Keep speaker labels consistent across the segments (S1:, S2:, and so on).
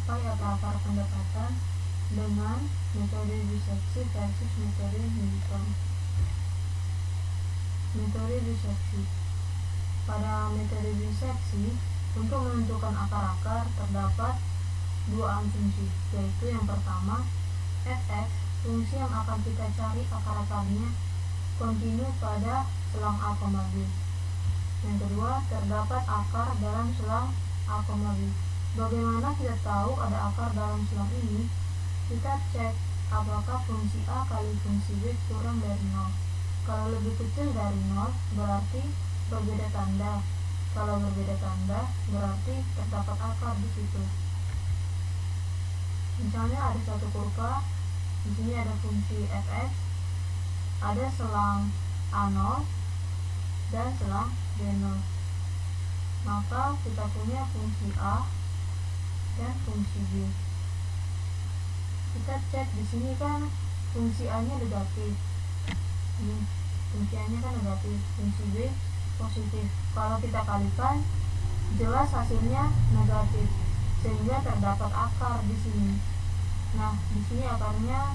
S1: mencapai akar pendekatan dengan metode biseksi versus metode Newton. Metode biseksi. Pada metode biseksi, untuk menentukan akar-akar terdapat dua asumsi, yaitu yang pertama, fx, fungsi yang akan kita cari akar-akarnya, kontinu pada selang a, b. Yang kedua, terdapat akar dalam selang a, b. Bagaimana kita tahu ada akar dalam selang ini? Kita cek apakah fungsi a kali fungsi b kurang dari 0. Kalau lebih kecil dari 0 berarti berbeda tanda. Kalau berbeda tanda berarti terdapat akar di situ. Misalnya ada satu kurva, di sini ada fungsi fx, ada selang a0 dan selang b0. Maka kita punya fungsi a dan fungsi b. Kita cek di sini kan fungsi a-nya negatif. Ini fungsi a-nya kan negatif, fungsi b positif. Kalau kita kalikan, jelas hasilnya negatif, sehingga terdapat akar di sini. Nah, di sini akarnya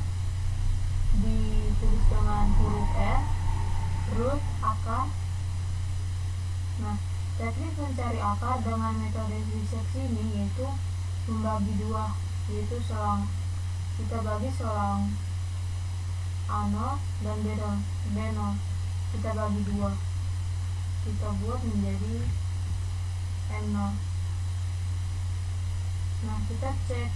S1: ditulis dengan huruf R, root akar. Nah, teknik mencari akar dengan metode biseksi ini yaitu membagi dua, yaitu selang. Kita bagi selang A0 dan B0. Kita bagi dua. Kita buat menjadi M0. Nah, kita cek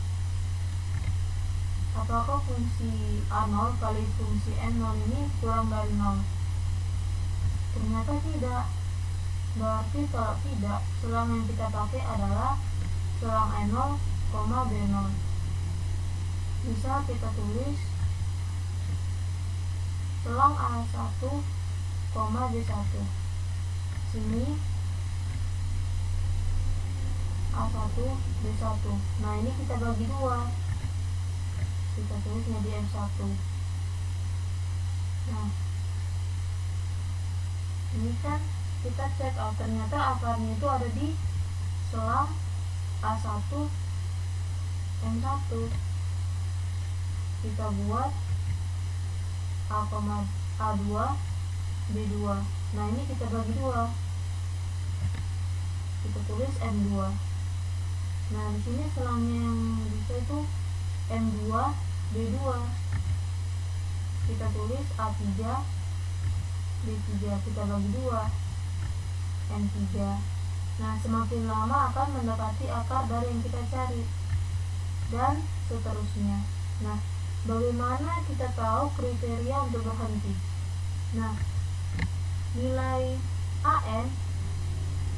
S1: apakah fungsi A0 kali fungsi M0 ini kurang dari 0. Ternyata tidak. Berarti kalau tidak, selang yang kita pakai adalah selang E0, B0. Bisa kita tulis selang A1, B1. Sini A1, B1. Nah, ini kita bagi dua. Kita tulis menjadi M1. Nah, ini kan kita cek, ternyata akarnya itu ada di selang A1, M1. Kita buat A2, B2. Nah, ini kita bagi dua. Kita tulis M2. Nah, di sini selangnya yang bisa itu M2, B2. Kita tulis A3, B3. Kita bagi dua, M3. Nah, semakin lama akan mendekati akar dari yang kita cari, dan seterusnya. Nah, bagaimana kita tahu kriteria untuk berhenti? Nah, nilai AN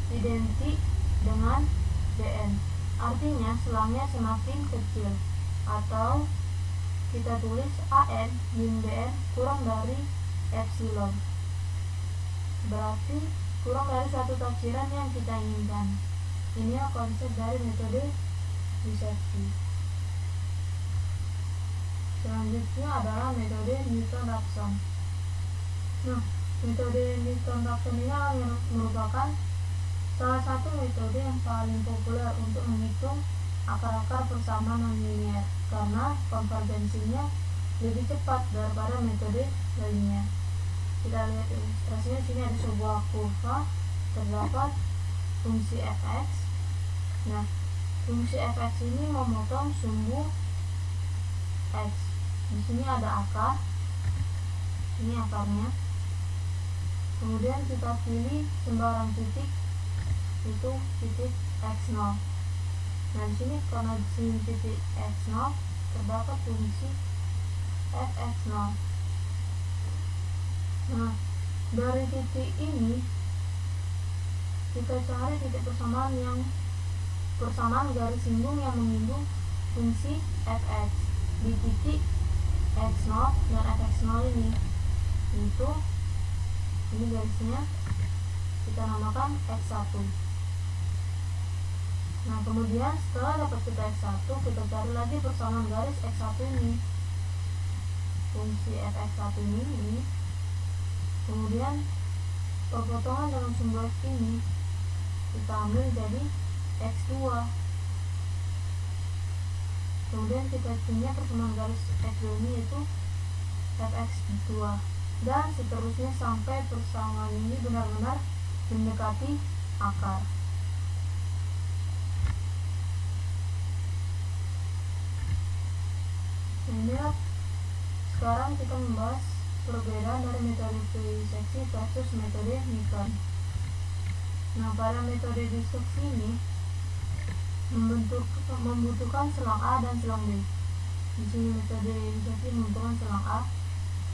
S1: identik dengan BN. Artinya selangnya semakin kecil, atau kita tulis AN min BN kurang dari epsilon. Berarti kurang dari suatu tafsiran yang kita inginkan. Ini konsep dari metode biseksi. Selanjutnya adalah metode Newton-Raphson. Nah, metode Newton-Raphson ini merupakan salah satu metode yang paling populer untuk menghitung akar-akar persamaan non-linear, karena konvergensinya lebih cepat daripada metode lainnya. Kita lihat ilustrasinya. Sini ada sebuah kurva, terdapat fungsi fx. Nah, fungsi fx ini memotong sumbu x. Di sini ada akar, ini akarnya. Kemudian kita pilih sembarang titik, itu titik x0. Nah, di sini karena di sini titik x0 terdapat fungsi fx0. Nah, dari titik ini kita cari titik persamaan garis singgung yang menyinggung fungsi fx di titik x0 dan fx0 ini. Itu ini garisnya kita namakan x1. Nah, kemudian setelah dapat kita x1, kita cari lagi persamaan garis x1 ini, fungsi fx1 ini. Kemudian perpotongan dengan sumbu x ini kita ambil jadi x2. Kemudian kita punya persamaan garis FB ini yaitu fx2, dan seterusnya sampai persamaan ini benar-benar mendekati akar. Inilah sekarang kita membahas perbedaan dari metode biseksi versus metode Newton. Nah, pada metode biseksi ini membutuhkan selang A dan selang B. Di sini metode biseksi membutuhkan selang A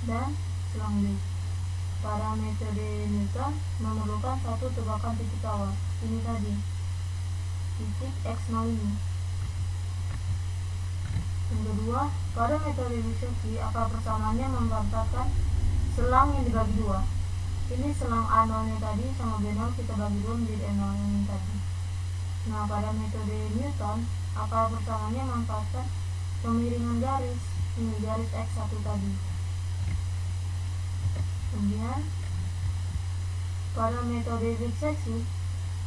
S1: dan selang B. Pada metode Newton memerlukan satu tebakan titik awal. Ini tadi titik x0 ini. Yang kedua, pada metode biseksi akar persamaannya memanfaatkan selang yang dibagi dua. Ini selang A0 nya tadi sama B0 kita bagi dua menjadi N0 yang tadi. Nah, pada metode Newton akar persamaannya memanfaatkan pemiringan garis, ini garis X1 tadi. Kemudian pada metode biseksi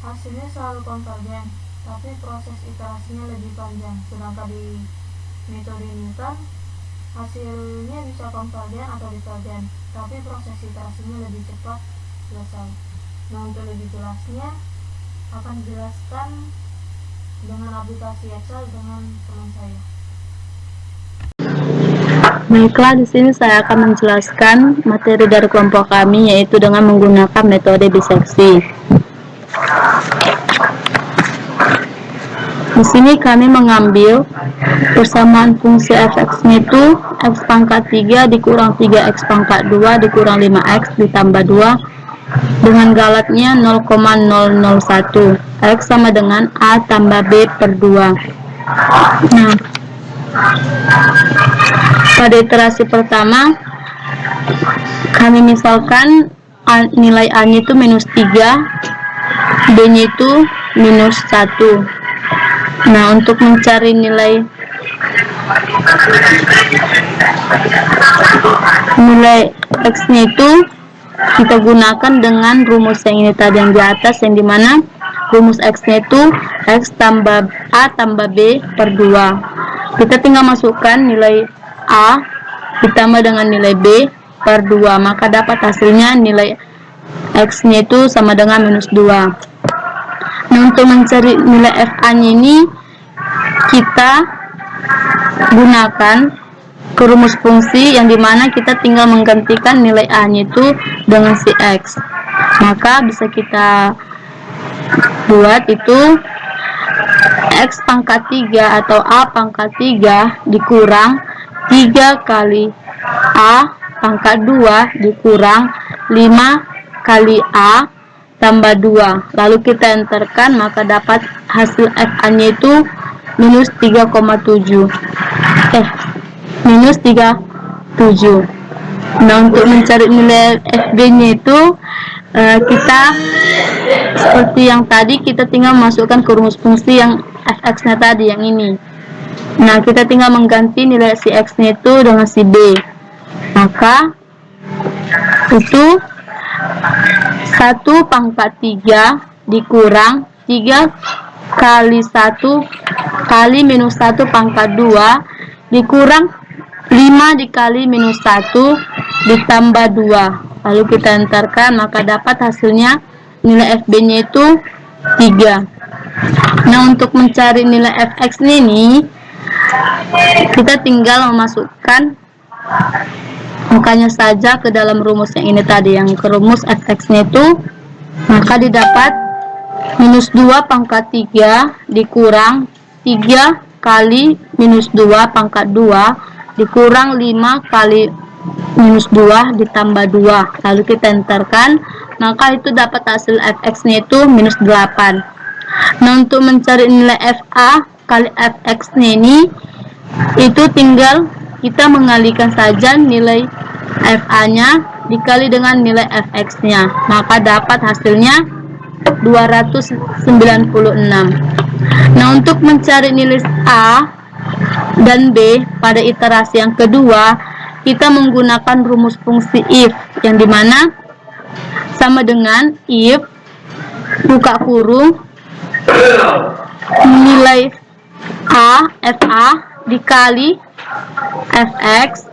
S1: hasilnya selalu konvergen, tapi proses iterasinya lebih panjang. Sedangkan di metode Newton hasilnya bisa konvergen atau divergen, tapi proses iterasinya lebih cepat selesai. Nah, untuk lebih jelasnya akan dijelaskan dengan aplikasi Excel dengan teman saya.
S2: Baiklah, di sini saya akan menjelaskan materi dari kelompok kami, yaitu dengan menggunakan metode biseksi. Di sini kami mengambil persamaan fungsi fx-nya itu x pangkat 3 dikurang 3x pangkat 2 dikurang 5x ditambah 2 dengan galatnya 0,001. X sama dengan A tambah B per 2. Nah, pada iterasi pertama kami misalkan nilai A nya itu minus 3, B nya itu minus 1. Nah, untuk mencari nilai X nya itu kita gunakan dengan rumus yang ini tadi yang di atas, yang dimana rumus X nya itu X tambah A tambah B per 2. Kita tinggal masukkan nilai A ditambah dengan nilai B per 2, maka dapat hasilnya nilai X nya itu sama dengan minus 2. Nah, untuk mencari nilai FA nya ini kita gunakan ke rumus fungsi yang dimana kita tinggal menggantikan nilai A nya itu dengan si X. Maka bisa kita buat itu X pangkat 3 atau A pangkat 3 dikurang 3 kali A pangkat 2 dikurang 5 kali A tambah 2. Lalu kita enterkan, maka dapat hasil FA nya itu minus 3,7. Minus 37. Nah, untuk mencari nilai FB nya itu kita seperti yang tadi, kita tinggal masukkan ke rumus fungsi yang fx nya tadi, yang ini. Nah, kita tinggal mengganti nilai si x nya itu dengan si b, maka itu 1 pangkat 3 dikurang 3 kali 1 kali minus 1 pangkat 2 dikurang 5 dikali minus 1 ditambah 2. Lalu kita entarkan, maka dapat hasilnya nilai FB nya itu 3. Nah, untuk mencari nilai fx ini kita tinggal memasukkan angkanya saja ke dalam rumus yang ini tadi, yang ke rumus fx nya itu, maka didapat minus 2 pangkat 3 dikurang 3 kali minus 2 pangkat 2 dikurang 5 kali minus 2 ditambah 2. Lalu kita entarkan, maka itu dapat hasil fx nya itu minus 8. Nah, untuk mencari nilai fa kali fx nya ini, itu tinggal kita mengalihkan saja nilai FA nya dikali dengan nilai FX nya, maka dapat hasilnya 296. Nah, untuk mencari nilai A dan B pada iterasi yang kedua, kita menggunakan rumus fungsi if, yang dimana sama dengan if buka kurung nilai A FA dikali fx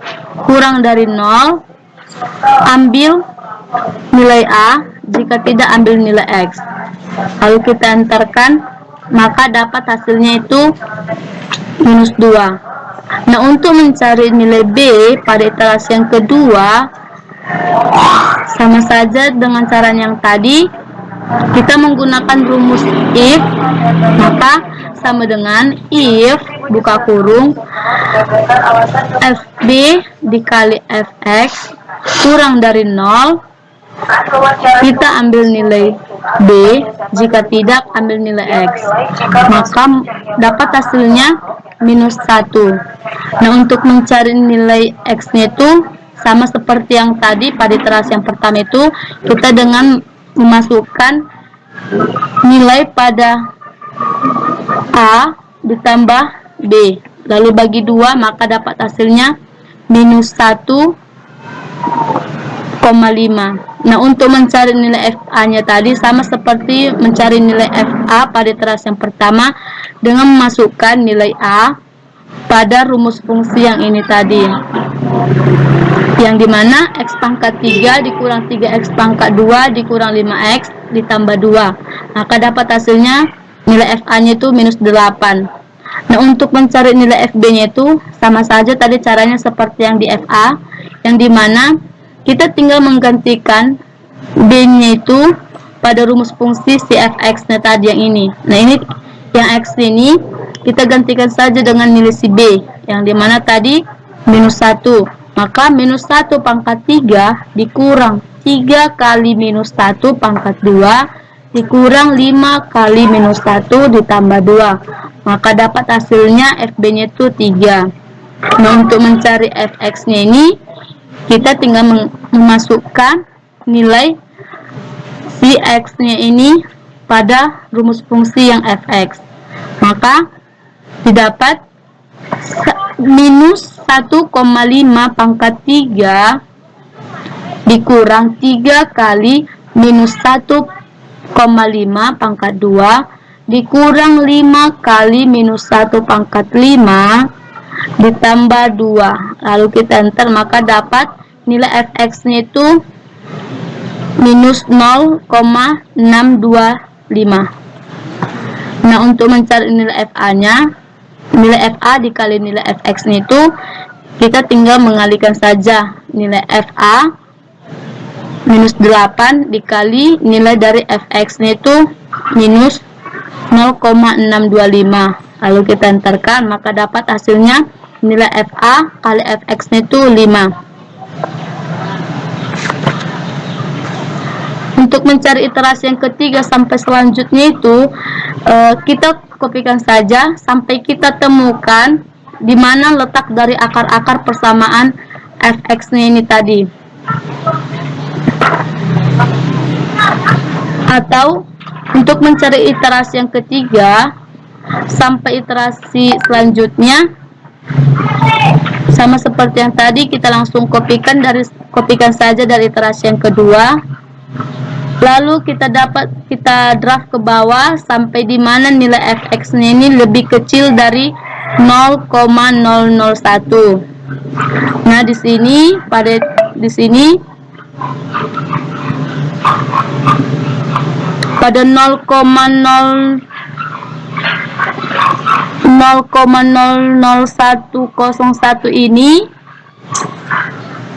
S2: kurang dari 0, ambil nilai A, jika tidak ambil nilai X. Lalu kita enterkan, maka dapat hasilnya itu minus 2. Nah, untuk mencari nilai B pada iterasi yang kedua, sama saja dengan cara yang tadi, kita menggunakan rumus if, maka sama dengan if buka kurung fb dikali fx kurang dari 0, kita ambil nilai B, jika tidak ambil nilai X, maka dapat hasilnya minus 1. Nah, untuk mencari nilai X nya itu sama seperti yang tadi pada iterasi yang pertama itu, kita dengan memasukkan nilai pada A ditambah B, lalu bagi 2, maka dapat hasilnya minus 1,5. Nah, untuk mencari nilai FA nya tadi sama seperti mencari nilai FA pada iterasi yang pertama dengan memasukkan nilai A pada rumus fungsi yang ini tadi, yang dimana X pangkat 3 dikurang 3X pangkat 2 dikurang 5X ditambah 2, maka dapat hasilnya nilai FA nya itu minus 8. Nah, untuk mencari nilai FB nya itu sama saja tadi caranya seperti yang di FA, yang dimana kita tinggal menggantikan B-nya itu pada rumus fungsi si fx nya tadi yang ini. Nah, ini yang X ini kita gantikan saja dengan nilai si B, yang dimana tadi minus 1. Maka minus 1 pangkat 3 dikurang 3 kali minus 1 pangkat 2 dikurang 5 kali minus 1 ditambah 2. Maka dapat hasilnya FB nya itu 3. Nah, untuk mencari fx nya ini kita tinggal memasukkan nilai si X nya ini pada rumus fungsi yang fx, maka didapat minus 1,5 pangkat 3 dikurang 3 kali minus 1,5 pangkat 2 dikurang 5 kali minus 1 pangkat 5 ditambah 2, lalu kita enter, maka dapat nilai fx nya itu minus 0,625. Nah, untuk mencari nilai FA nya, nilai FA dikali nilai fx nya itu kita tinggal mengalikan saja nilai FA minus 8 dikali nilai dari fx nya itu minus 0,625, lalu kita enterkan, maka dapat hasilnya nilai FA kali fx nya itu 5. Untuk mencari iterasi yang ketiga sampai selanjutnya itu kita kopikan saja sampai kita temukan di mana letak dari akar-akar persamaan fx nya ini tadi. Atau untuk mencari iterasi yang ketiga sampai iterasi selanjutnya sama seperti yang tadi, kita langsung kopikan saja dari iterasi yang kedua, lalu kita draft ke bawah sampai di mana nilai fx nya ini lebih kecil dari 0,001. Nah, di sini pada 0,00101 ini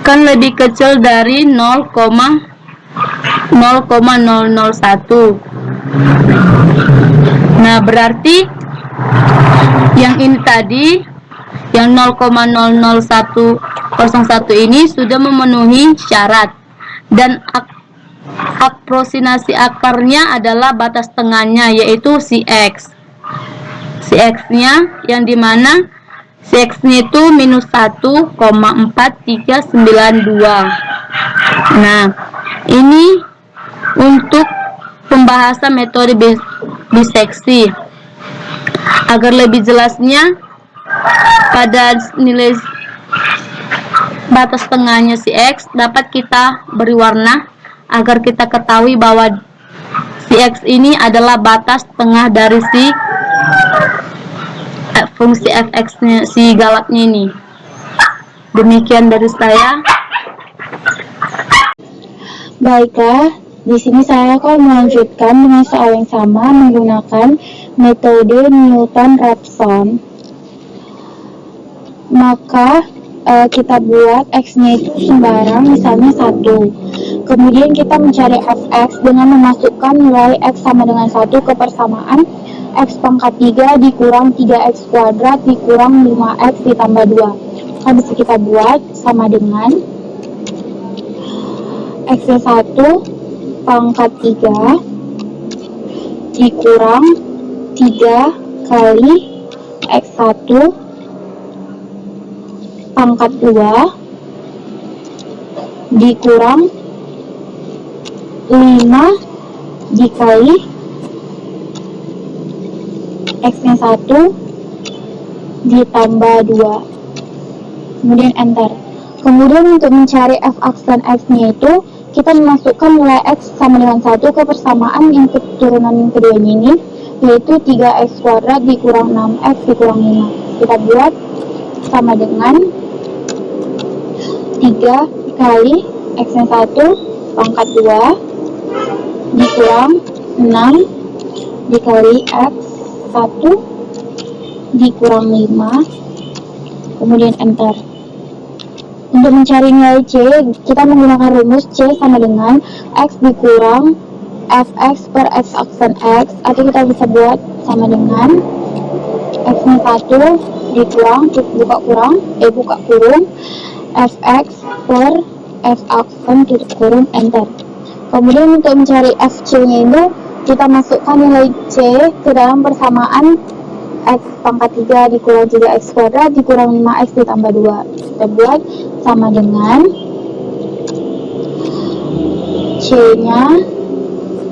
S2: kan lebih kecil dari 0,001. Nah, berarti yang ini tadi, yang 0,00101 ini sudah memenuhi syarat, dan aproximasi akarnya adalah batas tengahnya, yaitu si X. Si X nya yang dimana si X nya itu minus 1,4392. Nah, ini untuk pembahasan metode biseksi. Agar lebih jelasnya, pada nilai batas tengahnya si X dapat kita beri warna agar kita ketahui bahwa si X ini adalah batas tengah dari si fungsi fx-nya si galaknya ini. Demikian dari saya. Baiklah, di sini saya akan melanjutkan dengan soal yang sama menggunakan metode Newton-Raphson. Maka kita buat x-nya itu sembarang, misalnya 1. Kemudian kita mencari fx dengan memasukkan nilai x sama dengan 1 ke persamaan x pangkat 3 dikurang 3x kuadrat dikurang 5x ditambah 2. Kan bisa kita buat sama dengan x-nya 1 pangkat 3 dikurang 3 kali x1 pangkat 2 dikurang 5 dikali x-nya 1 ditambah 2. Kemudian enter. Kemudian untuk mencari f(x) dan x-nya itu kita memasukkan nilai x sama dengan 1 ke persamaan yang keturunan yang keduanya ini, yaitu 3x kuadrat dikurang 6x dikurang 5. Kita buat sama dengan 3 kali x-nya 1 pangkat 2 dikurang 6 dikali x1 dikurang 5. Kemudian enter. Untuk mencari nilai C, kita menggunakan rumus C sama dengan x dikurang fx per x aksen x, atau kita bisa buat sama dengan x-nya 1 dikurang, buka kurung, fx per f aksen tutup kurung, enter. Kemudian untuk mencari fc-nya itu, kita masukkan nilai C ke dalam persamaan x pangkat 3 dikurang 3x kuadrat dikurang 5x ditambah 2. Kita buat sama dengan C-nya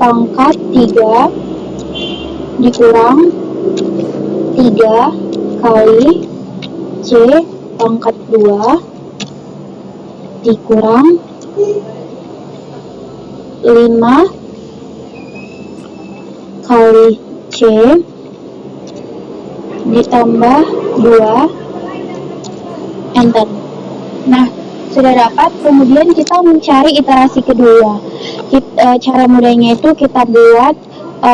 S2: pangkat 3 dikurang 3 kali C pangkat 2 dikurang 5 kali C ditambah 2, enter. Nah, sudah dapat. Kemudian kita mencari iterasi kedua. Cara mudahnya itu kita buat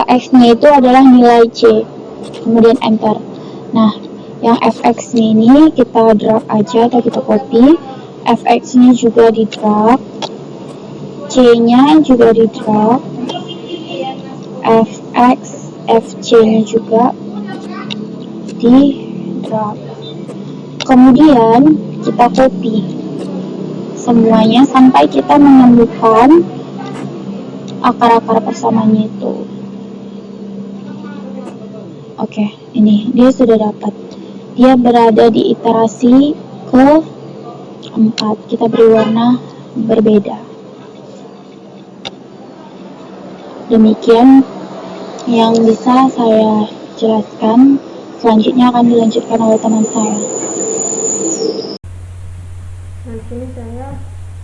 S2: x-nya itu adalah nilai C, kemudian enter. Nah, yang fx ini kita drag aja atau kita copy, fx-nya juga di drag, C-nya juga di drag, fx, fc-nya juga di drag. Kemudian kita copy semuanya sampai kita menemukan akar-akar persamaannya itu. Oke, ini dia sudah dapat. Dia berada di iterasi ke-4. Kita beri warna berbeda. Demikian yang bisa saya jelaskan. Selanjutnya akan dilanjutkan oleh teman saya.
S1: Nah, di sini saya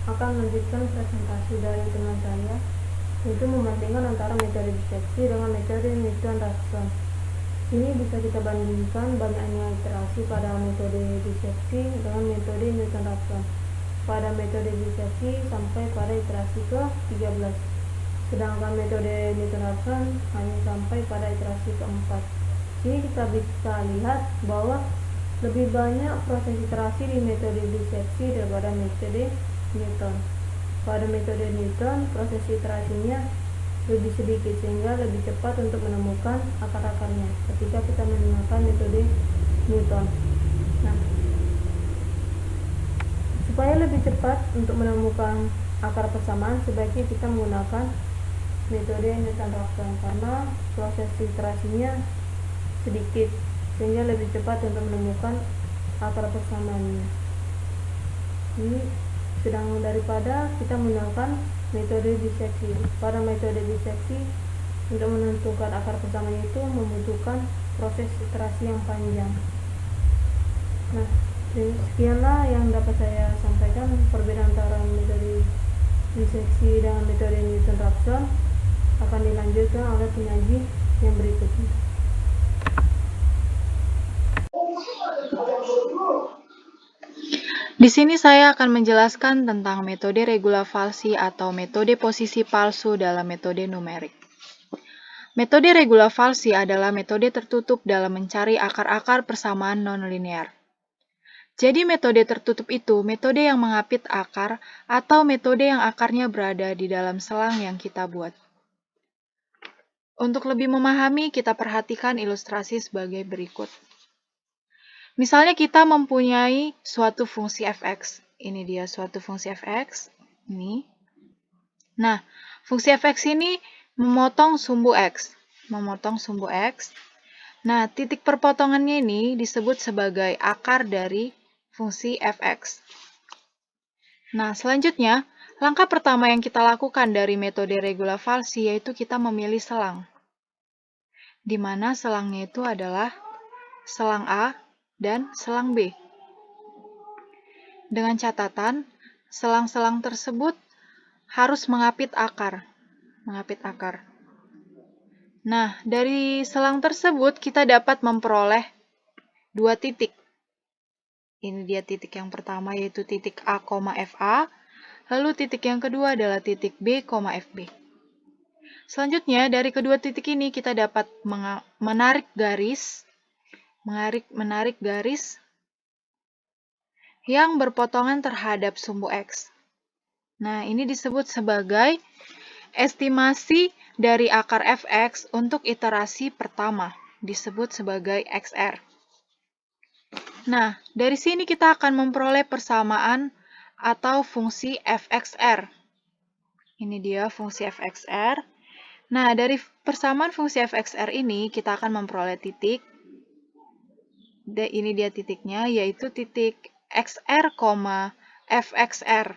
S1: akan melanjutkan presentasi dari teman saya, yaitu membandingkan antara metode diseksi dengan metode Newton-Raphson. Ini bisa kita bandingkan banyaknya iterasi pada metode diseksi dengan metode Newton-Raphson. Pada metode diseksi sampai pada iterasi ke-13, sedangkan metode Newton-Raphson hanya sampai pada iterasi ke-4. Jadi kita bisa lihat bahwa lebih banyak proses iterasi di metode diseksi daripada metode Newton. Pada metode Newton, proses iterasinya lebih sedikit sehingga lebih cepat untuk menemukan akar-akarnya ketika kita menggunakan metode Newton. Nah, supaya lebih cepat untuk menemukan akar persamaan, sebaiknya kita menggunakan metode Newton-Raphson karena proses iterasinya sedikit sehingga lebih cepat untuk menemukan akar persamaannya. Ini sedang daripada kita menggunakan metode diseksi. Pada metode diseksi, untuk menentukan akar persamaan itu membutuhkan proses iterasi yang panjang. Nah, sekianlah yang dapat saya sampaikan perbedaan antara metode diseksi dengan metode Newton-Raphson. Akan dilanjutkan oleh penyaji yang berikutnya.
S3: Di sini saya akan menjelaskan tentang metode regula falsi atau metode posisi palsu dalam metode numerik. Metode regula falsi adalah metode tertutup dalam mencari akar-akar persamaan nonlinear. Jadi metode tertutup itu metode yang mengapit akar atau metode yang akarnya berada di dalam selang yang kita buat. Untuk lebih memahami, kita perhatikan ilustrasi sebagai berikut. Misalnya kita mempunyai suatu fungsi fx. Ini dia suatu fungsi fx. Ini. Nah, fungsi fx ini memotong sumbu x. Memotong sumbu x. Nah, titik perpotongannya ini disebut sebagai akar dari fungsi fx. Nah, selanjutnya, langkah pertama yang kita lakukan dari metode regula falsi yaitu kita memilih selang. Di mana selangnya itu adalah selang A dan selang B. Dengan catatan, selang-selang tersebut harus mengapit akar. Mengapit akar. Nah, dari selang tersebut kita dapat memperoleh dua titik. Ini dia titik yang pertama yaitu titik A, FA. Lalu titik yang kedua adalah titik B, FB. Selanjutnya, dari kedua titik ini kita dapat menarik garis yang berpotongan terhadap sumbu X. Nah, ini disebut sebagai estimasi dari akar fx untuk iterasi pertama, disebut sebagai XR. Nah, dari sini kita akan memperoleh persamaan atau fungsi fxr. Ini dia fungsi fxr. Nah, dari persamaan fungsi fxr ini kita akan memperoleh titik. Ini dia titiknya, yaitu titik xr, fxr.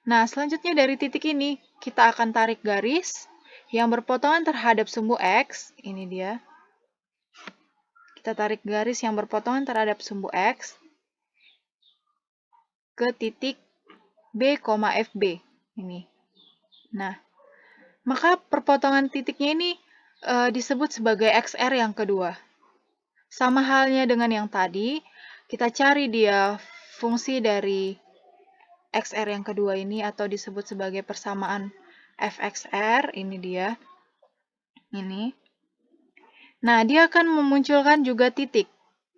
S3: Nah, selanjutnya dari titik ini, kita akan tarik garis yang berpotongan terhadap sumbu X. Ini dia. Kita tarik garis yang berpotongan terhadap sumbu X ke titik B, FB. Ini. Nah, maka perpotongan titiknya ini disebut sebagai XR yang kedua. Sama halnya dengan yang tadi, kita cari dia fungsi dari XR yang kedua ini atau disebut sebagai persamaan fxr. Ini dia. Ini. Nah, dia akan memunculkan juga titik.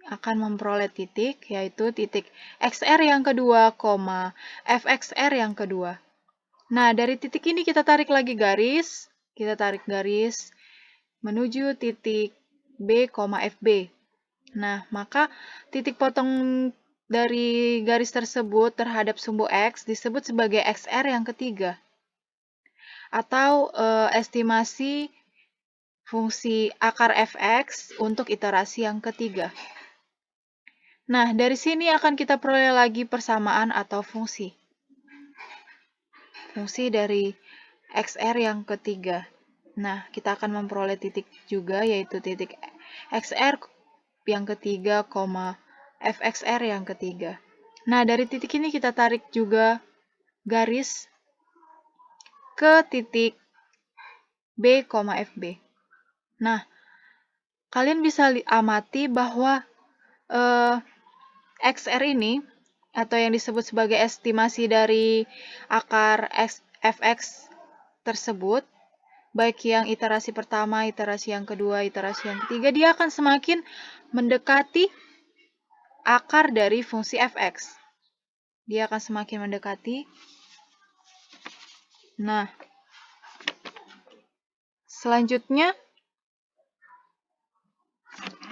S3: Akan memperoleh titik, yaitu titik XR yang kedua, fxr yang kedua. Nah, dari titik ini kita tarik lagi garis. Kita tarik garis menuju titik B, FB. Nah, maka titik potong dari garis tersebut terhadap sumbu X disebut sebagai XR yang ketiga. Atau estimasi fungsi akar fx untuk iterasi yang ketiga. Nah, dari sini akan kita peroleh lagi persamaan atau fungsi. Fungsi dari XR yang ketiga. Nah, kita akan memperoleh titik juga, yaitu titik XR yang ketiga, fxr yang ketiga. Nah, dari titik ini kita tarik juga garis ke titik B, FB. Nah, kalian bisa amati bahwa XR ini, atau yang disebut sebagai estimasi dari akar fx tersebut, baik yang iterasi pertama, iterasi yang kedua, iterasi yang ketiga, dia akan semakin mendekati akar dari fungsi fx. Dia akan semakin mendekati. Nah, selanjutnya,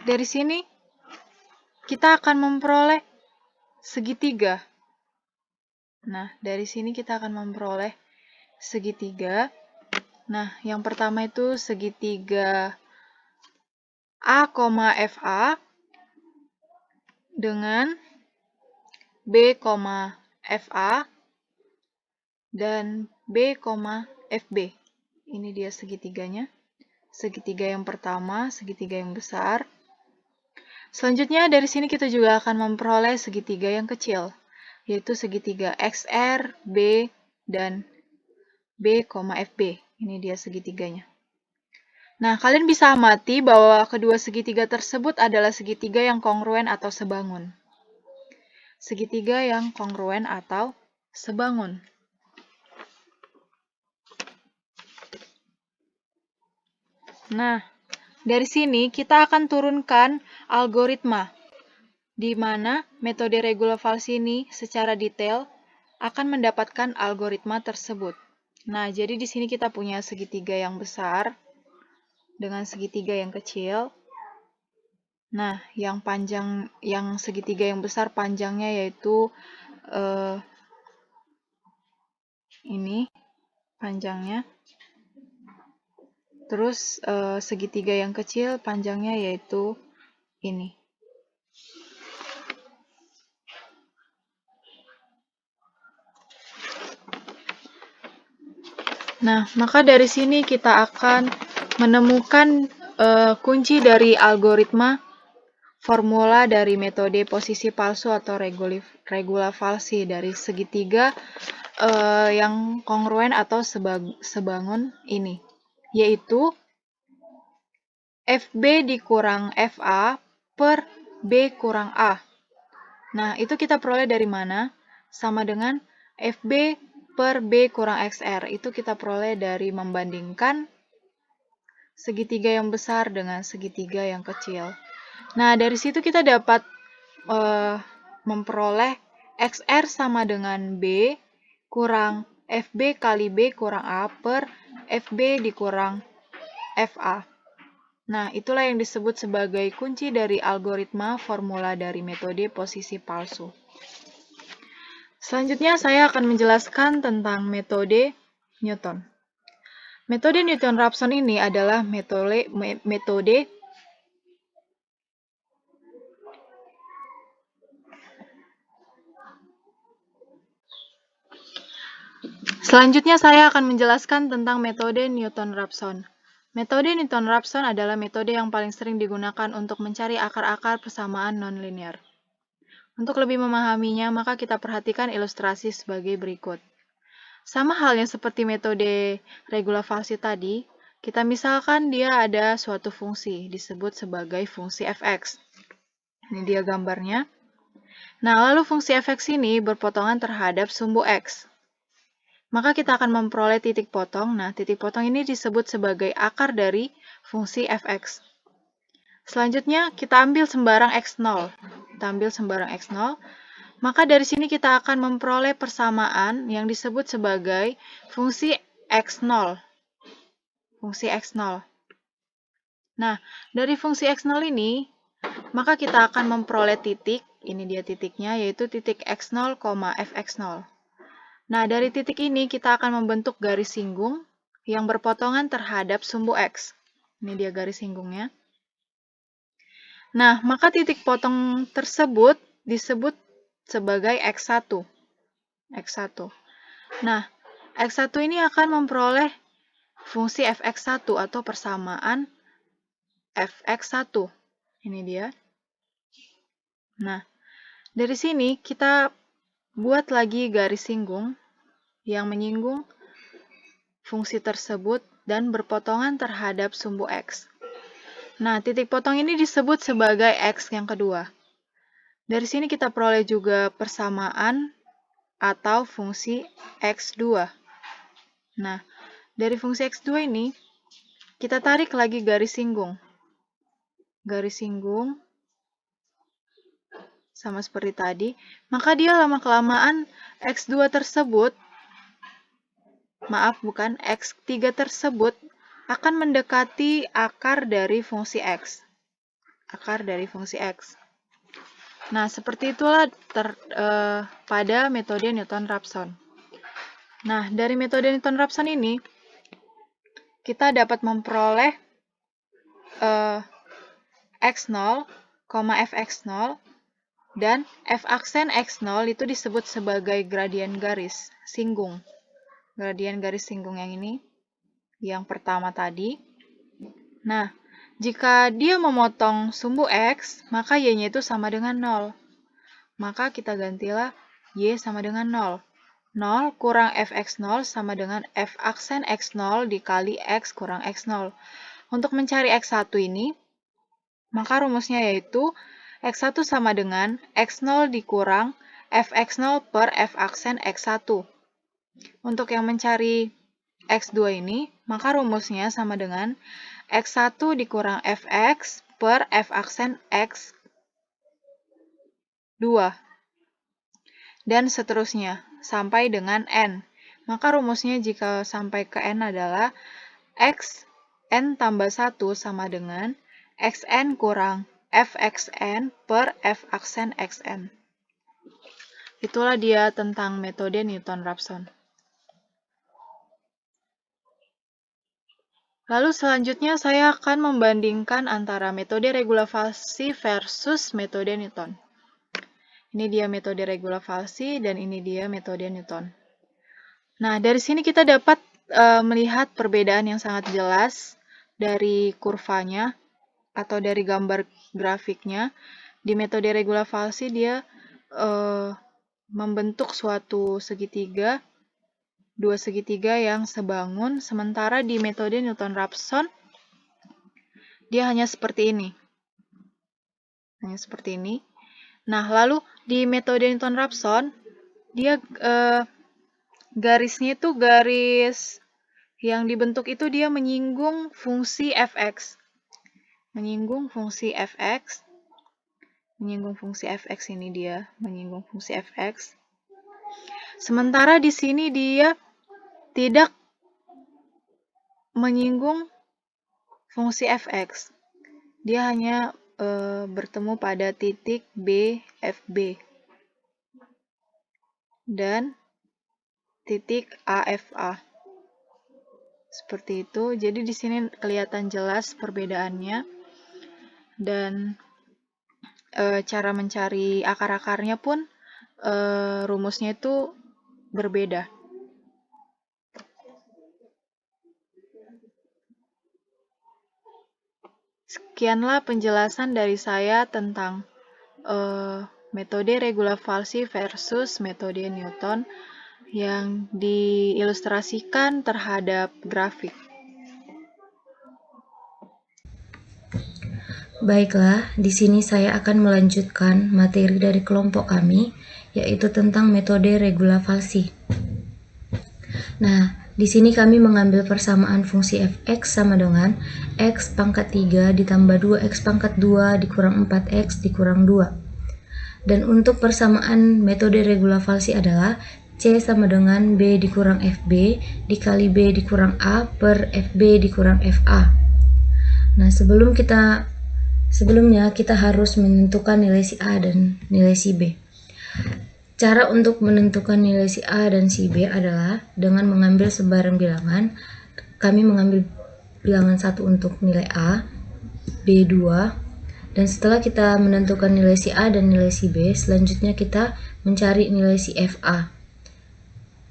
S3: dari sini kita akan memperoleh segitiga. Nah, dari sini kita akan memperoleh segitiga. Nah, yang pertama itu segitiga A, FA dengan B, FA dan B, FB. Ini dia segitiganya. Segitiga yang pertama, segitiga yang besar. Selanjutnya dari sini kita juga akan memperoleh segitiga yang kecil, yaitu segitiga XR, B, dan B, FB. Ini dia segitiganya. Nah, kalian bisa amati bahwa kedua segitiga tersebut adalah segitiga yang kongruen atau sebangun. segitiga yang kongruen atau sebangun. Nah, dari sini kita akan turunkan algoritma, di mana metode regula falsi ini secara detail akan mendapatkan algoritma tersebut. Nah, jadi di sini kita punya segitiga yang besar dengan segitiga yang kecil. Nah, yang segitiga yang besar panjangnya yaitu ini panjangnya. Terus segitiga yang kecil panjangnya yaitu ini. Nah, maka dari sini kita akan menemukan kunci dari algoritma formula dari metode posisi palsu atau regula falsi dari segitiga yang kongruen atau sebangun ini, yaitu FB dikurang FA per B kurang A. Nah, itu kita peroleh dari mana? Sama dengan FB per B kurang XR. Itu kita peroleh dari membandingkan segitiga yang besar dengan segitiga yang kecil. Nah, dari situ kita dapat memperoleh XR sama dengan B kurang FB kali B kurang A per FB dikurang FA. Nah, itulah yang disebut sebagai kunci dari algoritma formula dari metode posisi palsu. Selanjutnya, saya akan menjelaskan tentang metode Newton. Metode Newton-Raphson ini adalah metode Selanjutnya saya akan menjelaskan tentang metode Newton-Raphson. Metode Newton-Raphson adalah metode yang paling sering digunakan untuk mencari akar-akar persamaan nonlinear. Untuk lebih memahaminya, maka kita perhatikan ilustrasi sebagai berikut. Sama halnya seperti metode regula falsi tadi, kita misalkan dia ada suatu fungsi, disebut sebagai fungsi fx. Ini dia gambarnya. Nah, lalu fungsi fx ini berpotongan terhadap sumbu x. Maka kita akan memperoleh titik potong. Nah, titik potong ini disebut sebagai akar dari fungsi fx. Selanjutnya, kita ambil sembarang x0. Kita ambil sembarang x0. Maka dari sini kita akan memperoleh persamaan yang disebut sebagai fungsi x0. Fungsi x0. Nah, dari fungsi x0 ini, maka kita akan memperoleh titik. Ini dia titiknya, yaitu titik x0, fx0. Nah, dari titik ini kita akan membentuk garis singgung yang berpotongan terhadap sumbu X. Ini dia garis singgungnya. Nah, maka titik potong tersebut disebut sebagai X1. X1. Nah, X1 ini akan memperoleh fungsi fx1 atau persamaan fx1. Ini dia. Nah, dari sini kita buat lagi garis singgung yang menyinggung fungsi tersebut dan berpotongan terhadap sumbu X. Nah, titik potong ini disebut sebagai X yang kedua. Dari sini kita peroleh juga persamaan atau fungsi X2. Nah, dari fungsi X2 ini, kita tarik lagi garis singgung. Garis singgung sama seperti tadi, maka dia lama-kelamaan X2 tersebut, X3 tersebut akan mendekati akar dari fungsi X. Akar dari fungsi X. Nah, seperti itulah pada metode Newton-Raphson. Nah, dari metode Newton-Raphson ini, kita dapat memperoleh X0, fx0, dan f aksen X0 itu disebut sebagai gradien garis singgung. Gradien garis singgung yang ini, yang pertama tadi. Nah, jika dia memotong sumbu X, maka Y-nya itu sama dengan 0. Maka kita gantilah Y sama dengan 0. 0 kurang fx0 sama dengan f aksen X0 dikali X kurang X0. Untuk mencari X1 ini, maka rumusnya yaitu X1 sama dengan X0 dikurang fx0 per f aksen x1. Untuk yang mencari x2 ini, maka rumusnya sama dengan x1 dikurang fx per f aksen x2. Dan seterusnya, sampai dengan n. Maka rumusnya jika sampai ke n adalah xn tambah 1 sama dengan xn kurang fxn per f aksen xn. Itulah dia tentang metode Newton-Raphson. Lalu selanjutnya saya akan membandingkan antara metode regulasi versus metode Newton. Ini dia metode regulasi dan ini dia metode Newton. Nah, dari sini kita dapat melihat perbedaan yang sangat jelas dari kurvanya atau dari gambar grafiknya. Di metode regulasi dia membentuk suatu segitiga, dua segitiga yang sebangun, sementara di metode Newton-Raphson dia hanya seperti ini. Hanya seperti ini. Nah, lalu di metode Newton-Raphson dia garisnya itu garis yang dibentuk itu dia menyinggung fungsi fx. Menyinggung fungsi fx. Menyinggung fungsi fx ini dia, menyinggung fungsi fx. Sementara di sini dia tidak menyinggung fungsi fx. Dia hanya bertemu pada titik B, FB. Dan titik AFA. Seperti itu. Jadi di sini kelihatan jelas perbedaannya. Dan cara mencari akar-akarnya pun rumusnya itu berbeda. Sekianlah penjelasan dari saya tentang metode regulasi versus metode Newton yang diilustrasikan terhadap grafik.
S4: Baiklah, di sini saya akan melanjutkan materi dari kelompok kami, yaitu tentang metode regulasi. Nah, di sini kami mengambil persamaan fungsi fx sama dengan x pangkat 3 ditambah 2x pangkat 2 dikurang 4x dikurang 2. Dan untuk persamaan metode regulasi adalah c sama dengan b dikurang fb dikali b dikurang a per fb dikurang fa. Nah, sebelumnya kita harus menentukan nilai si a dan nilai si b. Cara untuk menentukan nilai si A dan si B adalah dengan mengambil sebaran bilangan. Kami mengambil bilangan 1 untuk nilai A, B 2, dan setelah kita menentukan nilai si A dan nilai si B, selanjutnya kita mencari nilai si FA.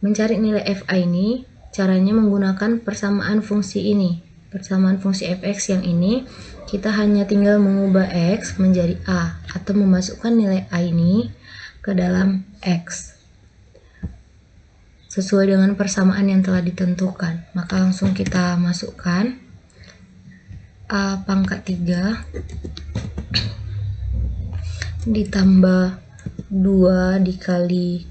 S4: Mencari nilai FA ini, caranya menggunakan persamaan fungsi ini. Persamaan fungsi fx yang ini, kita hanya tinggal mengubah x menjadi A, atau memasukkan nilai A ini ke dalam X sesuai dengan persamaan yang telah ditentukan. Maka langsung kita masukkan A pangkat 3 ditambah 2 dikali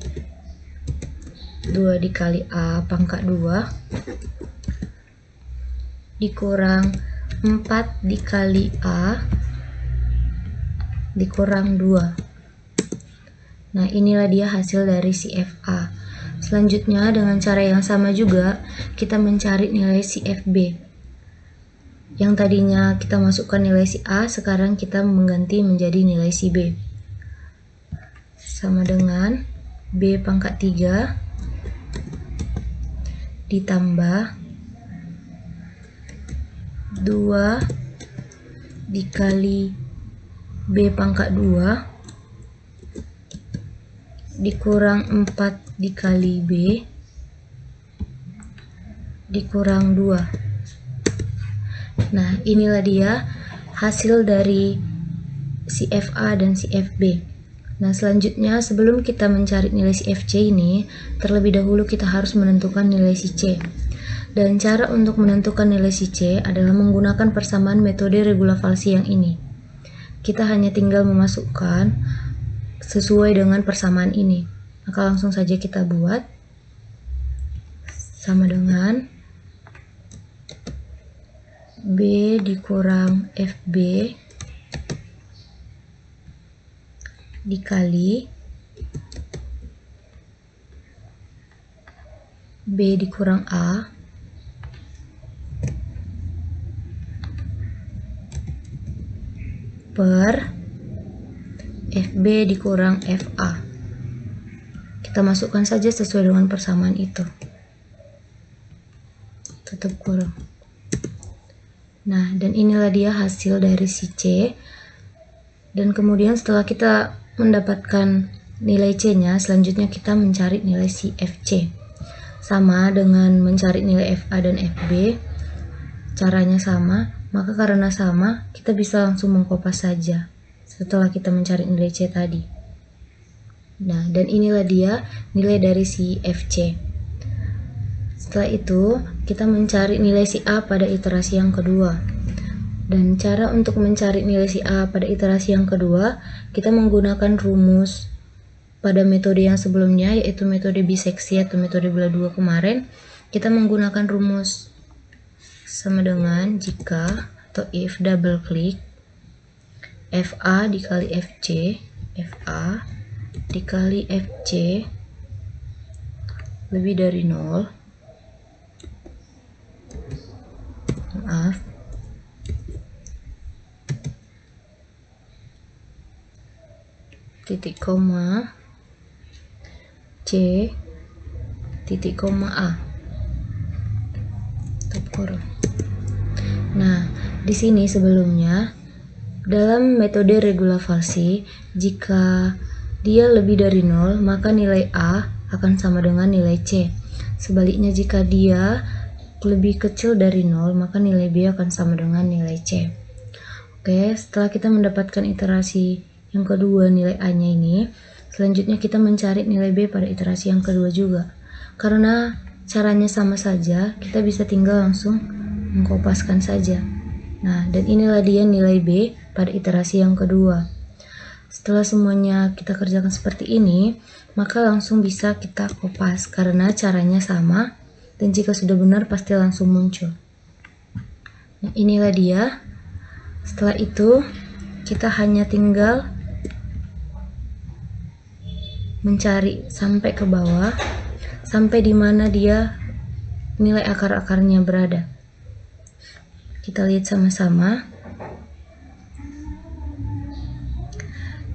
S4: A pangkat 2 dikurang 4 dikali A dikurang 2. Nah, inilah dia hasil dari si FA. Selanjutnya, dengan cara yang sama juga, kita mencari nilai si FB. Yang tadinya kita masukkan nilai si A, sekarang kita mengganti menjadi nilai si B. Sama dengan B pangkat 3 ditambah 2 dikali B pangkat 2 dikurang 4 dikali B dikurang 2. Nah, inilah dia hasil dari si FA dan si FB. Nah, selanjutnya sebelum kita mencari nilai si FC ini, terlebih dahulu kita harus menentukan nilai si C. Dan cara untuk menentukan nilai si C adalah menggunakan persamaan metode regulasi yang ini. Kita hanya tinggal memasukkan sesuai dengan persamaan ini. Maka langsung saja kita buat sama dengan B dikurang FB dikali B dikurang A per FB dikurang FA. Kita masukkan saja sesuai dengan persamaan itu. Tutup kurung. Nah, dan inilah dia hasil dari si C. Dan kemudian setelah kita mendapatkan nilai C-nya, selanjutnya kita mencari nilai si FC. Sama dengan mencari nilai FA dan FB, caranya sama, maka karena sama, kita bisa langsung mengkopas saja setelah kita mencari nilai C tadi. Nah, dan inilah dia nilai dari si FC. Setelah itu, kita mencari nilai si A pada iterasi yang kedua. Dan cara untuk mencari nilai si A pada iterasi yang kedua, kita menggunakan rumus pada metode yang sebelumnya, yaitu metode biseksi atau metode belah dua kemarin. Kita menggunakan rumus sama dengan jika atau if double klik FA dikali FC, FA dikali FC lebih dari 0. Maaf. Titik koma C titik koma A. Tutup kurung. Nah, di sini sebelumnya dalam metode regulavalsi, jika dia lebih dari 0, maka nilai A akan sama dengan nilai C. Sebaliknya, jika dia lebih kecil dari 0, maka nilai B akan sama dengan nilai C. Oke, setelah kita mendapatkan iterasi yang kedua nilai A-nya ini, selanjutnya kita mencari nilai B pada iterasi yang kedua juga. Karena caranya sama saja, kita bisa tinggal langsung mengkopaskan saja. Nah, dan inilah dia nilai B pada iterasi yang kedua. Setelah semuanya kita kerjakan seperti ini, maka langsung bisa kita kopas karena caranya sama, dan jika sudah benar pasti langsung muncul. Nah, inilah dia. Setelah itu, kita hanya tinggal mencari sampai ke bawah, sampai di mana dia nilai akar-akarnya berada. Kita lihat sama-sama.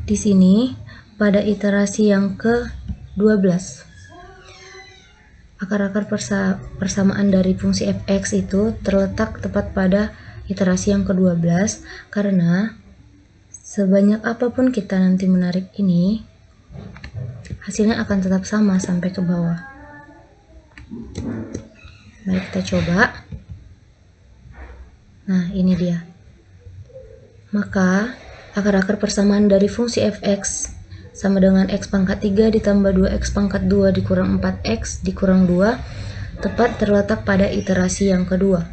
S4: Di sini, pada iterasi yang ke-12, akar-akar persamaan dari fungsi fx itu terletak tepat pada iterasi yang ke-12, karena sebanyak apapun kita nanti menarik ini, hasilnya akan tetap sama sampai ke bawah. Mari kita coba. Nah, ini dia. Maka, akar-akar persamaan dari fungsi fx sama dengan x pangkat 3 ditambah 2x pangkat 2 dikurang 4x dikurang 2 tepat terletak pada iterasi yang kedua.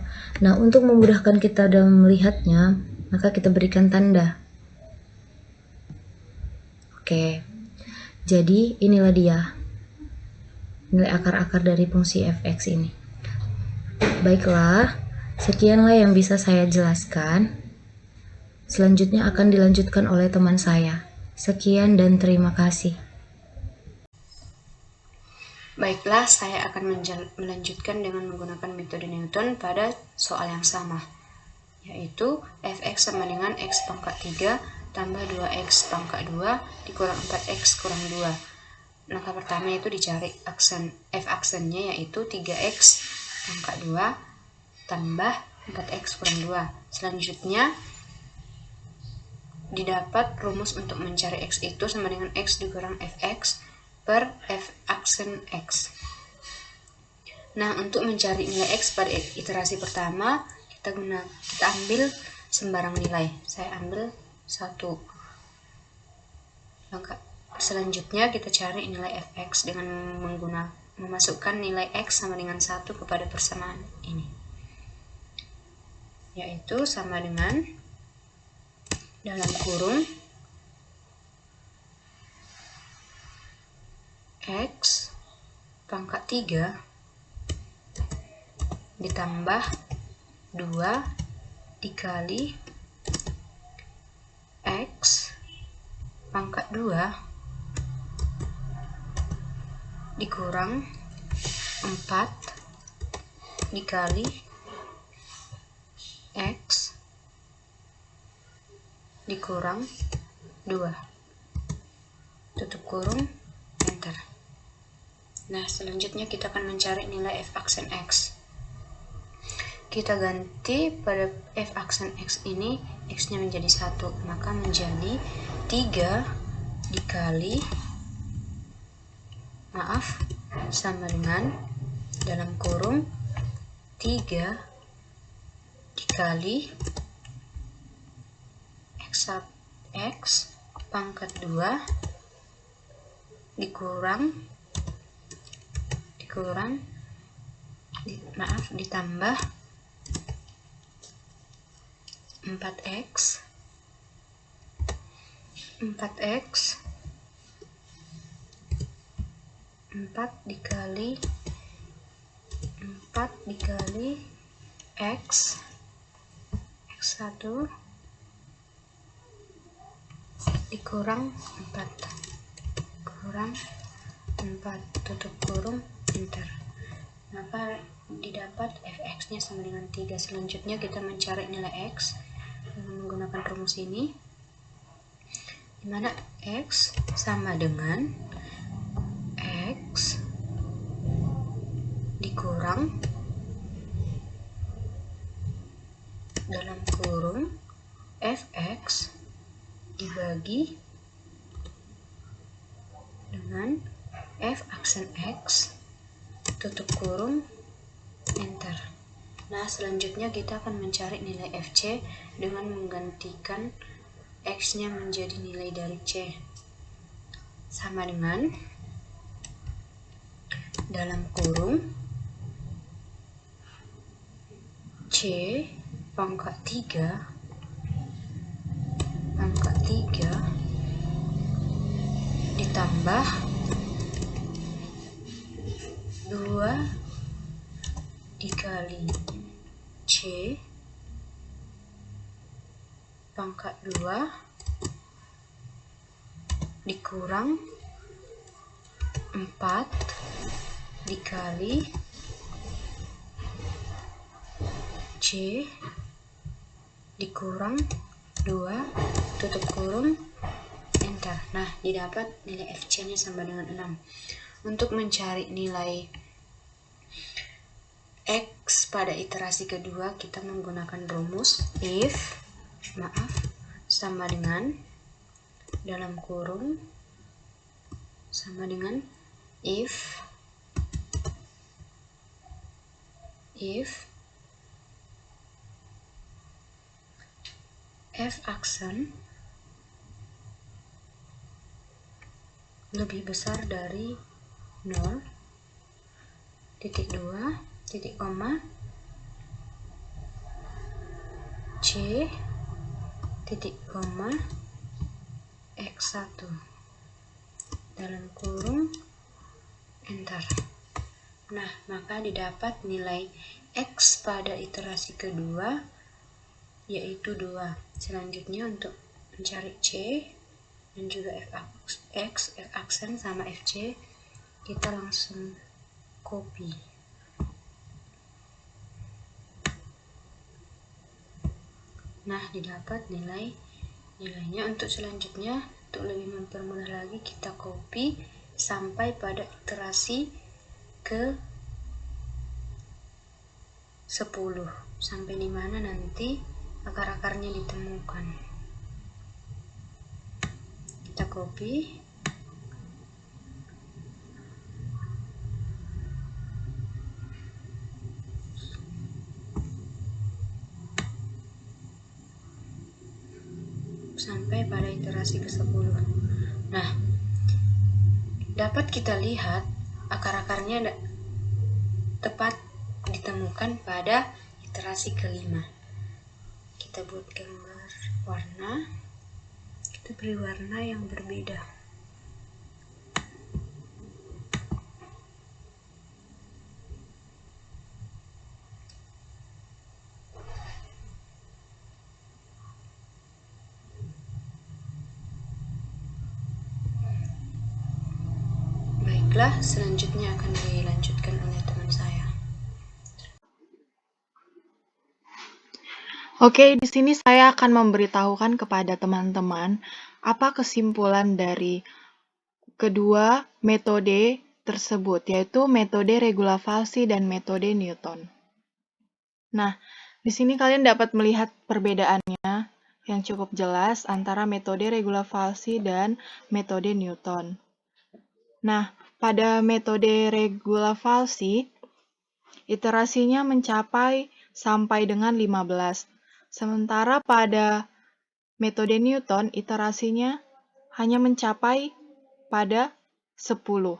S4: Nah, untuk memudahkan kita dalam melihatnya, maka kita berikan tanda. Oke. Jadi, inilah dia nilai akar-akar dari fungsi fx ini. Baiklah, sekianlah yang bisa saya jelaskan. Selanjutnya akan dilanjutkan oleh teman saya. Sekian dan terima kasih.
S5: Baiklah, saya akan melanjutkan dengan menggunakan metode Newton pada soal yang sama, yaitu fx sama dengan x pangkat 3 tambah 2x pangkat 2 dikurang 4x kurang 2. Langkah pertama itu dicari aksen f aksennya, yaitu 3x pangkat 2 tambah 4x kurang 2. Selanjutnya didapat rumus untuk mencari x itu sama dengan x dikurang fx per f aksen x. Nah, untuk mencari nilai x pada iterasi pertama, kita ambil sembarang nilai. Saya ambil 1. Langkah selanjutnya kita cari nilai fx dengan memasukkan nilai x sama dengan 1 kepada persamaan ini, yaitu sama dengan dalam kurung X pangkat 3 ditambah 2 dikali X pangkat 2 dikurang 4 dikali X dikurang 2 tutup kurung, enter. Nah, selanjutnya kita akan mencari nilai f aksen X. Kita ganti pada f aksen X ini, X-nya menjadi 1, maka menjadi 3 dikali, sama dengan dalam kurung 3 dikali X pangkat 2 ditambah 4x 4 dikali X1 dikurang 4 tutup kurung, enter. Maka didapat fx nya sama dengan 3. Selanjutnya kita mencari nilai x dengan menggunakan rumus ini, dimana x sama dengan x dikurang dalam kurung fx dibagi dengan f aksen X tutup kurung, enter. Nah, selanjutnya kita akan mencari nilai fc dengan menggantikan x nya menjadi nilai dari c, sama dengan dalam kurung c pangkat 3 ditambah 2 dikali C pangkat 2 dikurang 4 dikali C dikurang 2 tutup kurung, enter. Nah, didapat nilai FC nya sama dengan 6. Untuk mencari nilai X pada iterasi kedua, kita menggunakan rumus if sama dengan dalam kurung sama dengan if f aksen lebih besar dari 0, titik 2, titik koma, C, titik koma, X1, dalam kurung, enter. Nah, maka didapat nilai X pada iterasi kedua, yaitu 2. Selanjutnya untuk mencari C dan juga f aksen sama fc, kita langsung copy. Nah, didapat nilainya. Untuk selanjutnya, untuk lebih mempermudah lagi, kita copy sampai pada iterasi ke 10, sampai di mana nanti akar-akarnya ditemukan. Kita copy, sampai pada iterasi ke-10. Nah, dapat kita lihat akar-akarnya tepat ditemukan pada iterasi ke-5. Kita buat gambar warna, kita beri warna yang berbeda. Baiklah, selanjutnya akan dilanjutkan oleh teman saya.
S3: Oke, di sini saya akan memberitahukan kepada teman-teman apa kesimpulan dari kedua metode tersebut, yaitu metode regula falsi dan metode Newton. Nah, di sini kalian dapat melihat perbedaannya yang cukup jelas antara metode regula falsi dan metode Newton. Nah, pada metode regula falsi, iterasinya mencapai sampai dengan 15. Sementara pada metode Newton, iterasinya hanya mencapai pada 10.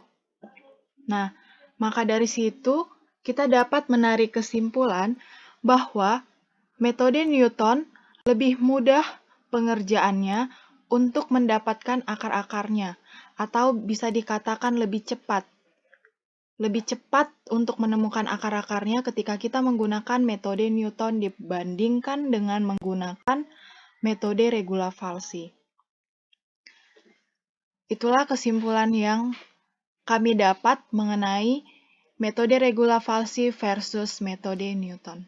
S3: Nah, maka dari situ kita dapat menarik kesimpulan bahwa metode Newton lebih mudah pengerjaannya untuk mendapatkan akar-akarnya, atau bisa dikatakan lebih cepat. Lebih cepat untuk menemukan akar-akarnya ketika kita menggunakan metode Newton dibandingkan dengan menggunakan metode regula falsi. Itulah kesimpulan yang kami dapat mengenai metode regula falsi versus metode Newton.